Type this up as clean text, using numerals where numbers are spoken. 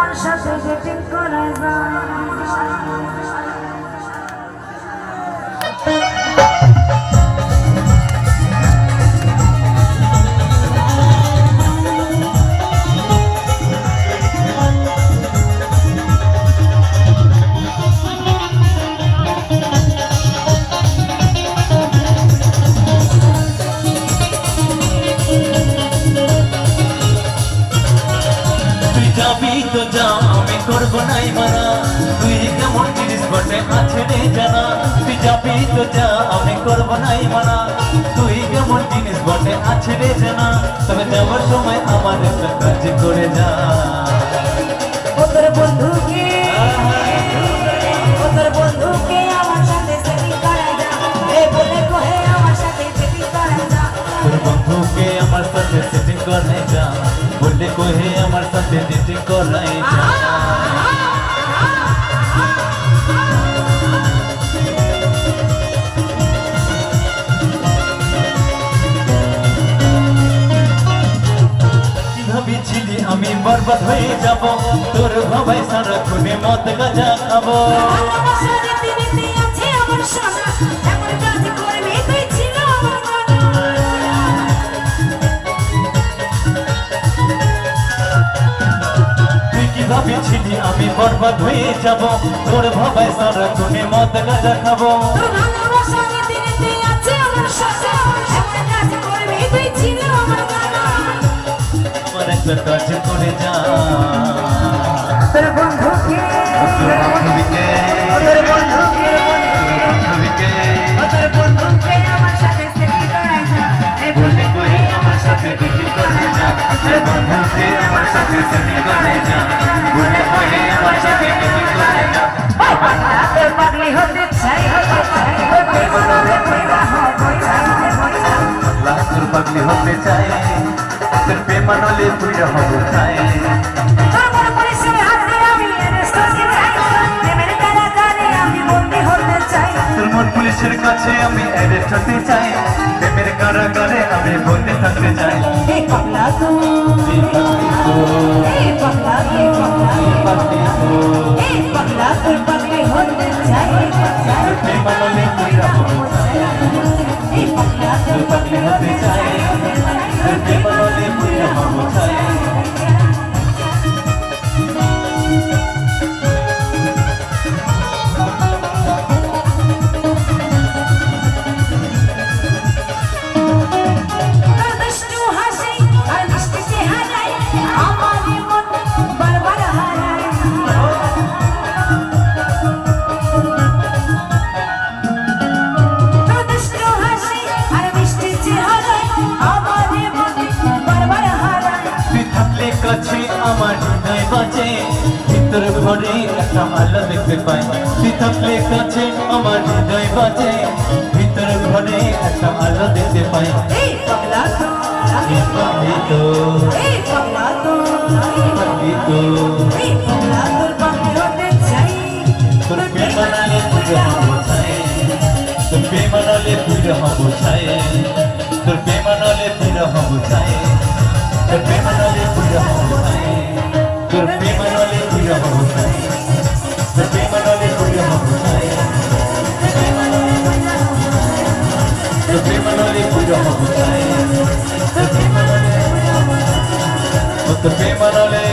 আমার সাথে ডেটিং করে যায়। যাবি তো যা, আমি করবো নাই মানা, তুই কেমন জিনিস বটে আছে রে জানা। তুই যাবি তো যা, আমি করবো নাই মানা, তুই কেমন জিনিস বটে আছে রে জানা। তবে যাওয়ার সময় আমার একটা কাজ করে যা। ওদের বন্ধুকে আমার সাথে সেটিং করা যা, এ বলে কহে আমার সাথে সেটিং করা যা। তোর বন্ধুকে আমার সাথে সেটিং করাই যা, বললে কহে আমার সাথে সেটিং করাই যা। ভাবিছিলি আমি বরবাদ হয়ে যাব, তোর ভাবাই সারাক্ষণে মদ গাঁজা খাবো। ভালোবাসা রীতি নীতি আছে আমার সোনা, এমন কাজ করবি তুই ছিল আমার জানা। তুই কি ভাবিছিলি আমি বরবাদ হয়ে যাব, তোর ভাবাই সারাক্ষণে মদ গাঁজা খাবো। ভালোবাসা রীতি নীতি আছে আমার সোনা, এমন কাজ করবি তুই ছিল আমার জানা। আমার একটা কাজ করে যা। তোর বন্ধুকে আমার সাথে সেটিং করা যা, এ বলে কহে আমার সাথে ডেটিং করে যা। তোর পাগলি হতে চাই, হতে মনে কইরা তোর পাগলি হতে চাই, তোর প্রেমানলে পুইরা হব চাই। তোর মন পরিচয় হাতে আমি এরেস্ট হতে চাই, প্রেমের কারাগারে আমি বন্দী হতে চাই। তোর মন পুলিশের কাছে আমি অ্যারেস্ট হতে চাই, প্রেমের কারাগারে আমি বন্দী থাকতে চাই। এই পাগলা তুই, এই পাগলা তুই, এই পাগলা তোর পাগলি হতে চাই, তোর প্রেমানলে পুইরা হব চাই। এই পাগলা তোর পাগলি হতে চাই। তোর প্রেমানলে পুইরা হব চাই। তোর দুষ্টু হাসি আর মিষ্টি চেহারায় আমার মন বারবার হারায়। তোর দুষ্টু হাসি আর মিষ্টি চেহারায় আমার মন বারবার হারায়। তুই থাকলে কাছে আমার হৃদয় বাজে, ভিতর ঘরে একটা আলো দেখতে পাই। তুই থাকলে কাছে আমার হৃদয় বাজে, ভিতর ঘরে একটা আলো দেখতে পাই। এই পাগলা তো, এই পাগলি তো, এই পাগলা তো, এই পাগলি তো, এই পাগলা তোর পাগলি হতে চাই। তোর প্রেমানলে পুইরা হব চাই। তোর প্রেমানলে পুইরা হব চাই। তোর প্রেমানলে পুইরা হব চাই। তোর প্রেমানলে পুইরা হব চাই। তোর প্রেমানলে পুইরা হব চাই। তোর প্রেমানলে পুইরা হব চাই। তোর প্রেমানলে পুইরা হব চাই। তোর প্রেমানলে